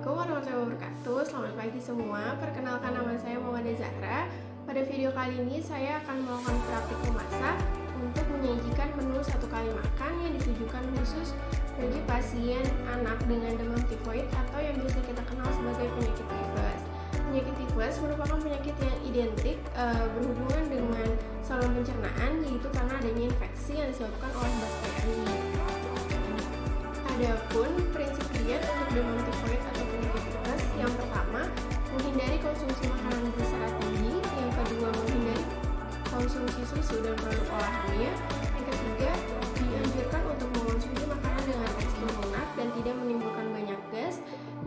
Assalamualaikum warahmatullahi wabarakatuh. Selamat pagi semua. Perkenalkan, nama saya Muhammad Zahra. Pada video kali ini saya akan melakukan praktik memasak untuk menyajikan menu satu kali makan yang ditujukan khusus bagi pasien anak dengan demam tifoid atau yang biasa kita kenal sebagai penyakit tifus. Penyakit tifus merupakan penyakit yang identik berhubungan dengan saluran pencernaan, yaitu karena adanya infeksi yang disebabkan oleh bakteri. Adapun prinsip diet untuk demam tifoid atau penyakit tifus, yang pertama, menghindari konsumsi makanan berserat tinggi. Yang kedua, menghindari konsumsi susu dan produk olahannya. Yang ketiga, dianjurkan untuk mengonsumsi makanan dengan tekstur lunak dan tidak menimbulkan banyak gas.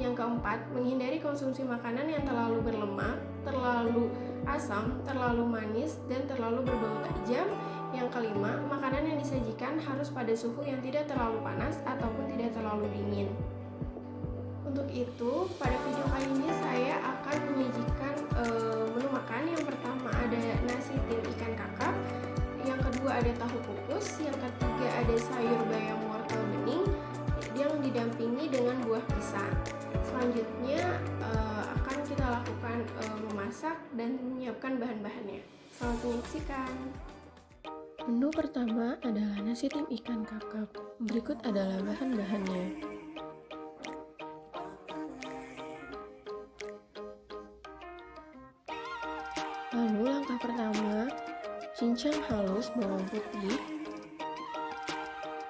Yang keempat, menghindari konsumsi makanan yang terlalu berlemak, terlalu asam, terlalu manis, dan terlalu berbau tajam. Yang kelima, makanan yang disajikan harus pada suhu yang tidak terlalu panas ataupun tidak terlalu dingin. Untuk itu, pada video kali ini saya akan menyajikan menu makan. Yang pertama ada nasi tim ikan kakap, yang kedua ada tahu kukus, yang ketiga ada sayur bayam wortel bening yang didampingi dengan buah pisang. Selanjutnya akan kita lakukan memasak dan menyiapkan bahan-bahannya. Selamat menyaksikan. Menu pertama adalah nasi tim ikan kakap. Berikut adalah bahan-bahannya. Lalu langkah pertama, cincang halus bawang putih,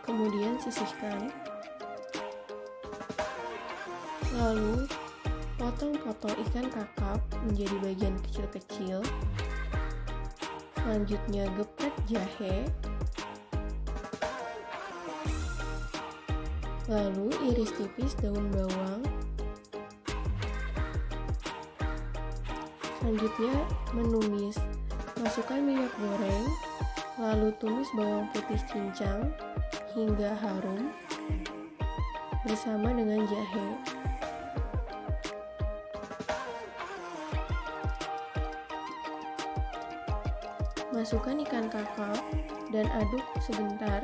kemudian sisihkan. Lalu potong-potong ikan kakap menjadi bagian kecil-kecil. Selanjutnya geprek jahe, lalu iris tipis daun bawang. Selanjutnya menumis, masukkan minyak goreng, lalu tumis bawang putih cincang hingga harum bersama dengan jahe. Masukkan ikan kakap dan aduk sebentar.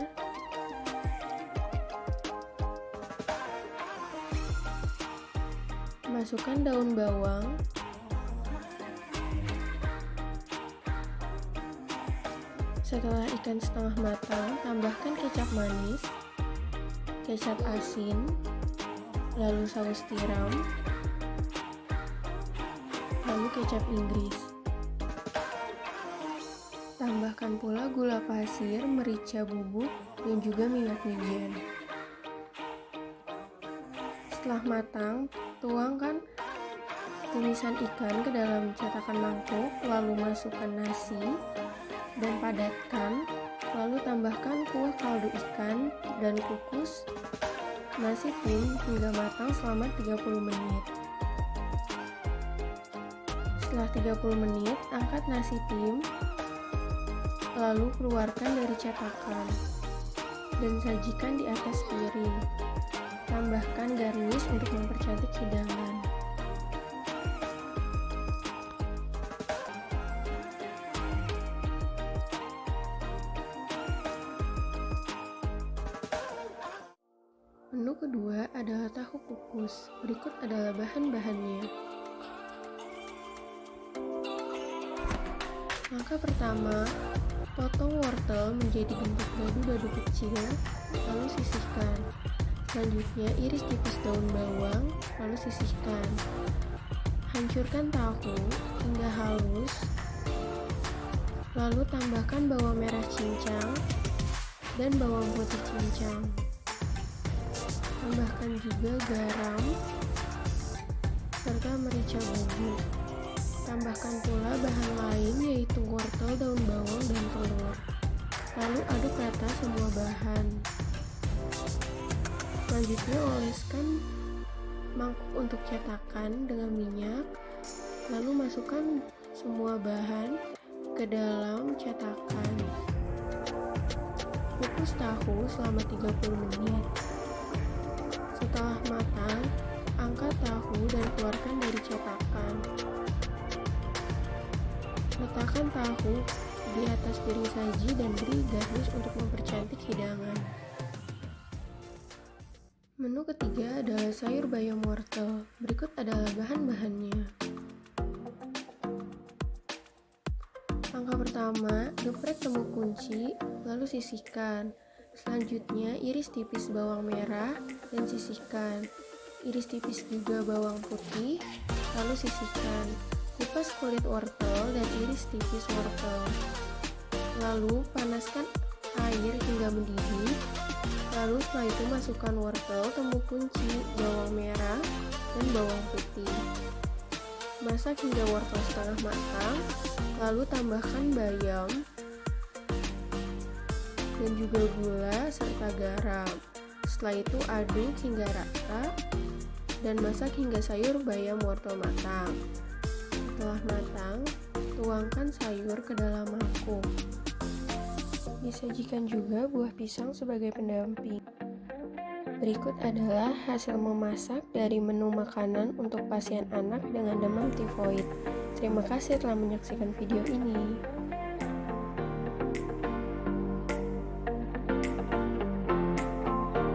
Masukkan daun bawang. Setelah ikan setengah matang, tambahkan kecap manis, kecap asin, lalu saus tiram, lalu kecap Inggris. Tambahkan pula gula pasir, merica bubuk, dan juga minyak wijen. Setelah matang, tuangkan tumisan ikan ke dalam cetakan mangkuk, lalu masukkan nasi dan padatkan, lalu tambahkan kuah kaldu ikan dan kukus nasi tim hingga matang selama 30 menit. Setelah 30 menit, angkat nasi tim, lalu keluarkan dari cetakan dan sajikan di atas piring. Tambahkan garnish untuk mempercantik hidangan. Menu kedua adalah tahu kukus. Berikut adalah bahan-bahannya. Langkah pertama, potong wortel menjadi bentuk dadu-dadu kecil, lalu sisihkan. Selanjutnya, iris tipis daun bawang, lalu sisihkan. Hancurkan tahu hingga halus, lalu tambahkan bawang merah cincang dan bawang putih cincang. Tambahkan juga garam serta merica bubuk. Tambahkan pula bahan lain yaitu wortel, daun bawang, dan telur. Lalu aduk rata semua bahan. Selanjutnya oleskan mangkuk untuk cetakan dengan minyak. Lalu masukkan semua bahan ke dalam cetakan. Kukus tahu selama 30 menit. Setelah matang, angkat tahu dan keluarkan dari cetakan. Letakkan tahu di atas piring saji dan beri garnish untuk mempercantik hidangan. Menu ketiga adalah sayur bayam wortel. Berikut adalah bahan-bahannya. Langkah pertama, geprek temu kunci, lalu sisihkan. Selanjutnya, iris tipis bawang merah dan sisihkan. Iris tipis juga bawang putih, lalu sisihkan. Kupas kulit wortel dan iris tipis wortel. Lalu, panaskan air hingga mendidih. Lalu setelah itu masukkan wortel, temu kunci, bawang merah, dan bawang putih. Masak hingga wortel setengah matang, lalu tambahkan bayam dan juga gula serta garam. Setelah itu aduk hingga rata dan masak hingga sayur bayam wortel matang. Setelah matang, tuangkan sayur ke dalam mangkuk. Disajikan juga buah pisang sebagai pendamping. Berikut adalah hasil memasak dari menu makanan untuk pasien anak dengan demam tifoid. Terima kasih telah menyaksikan video ini.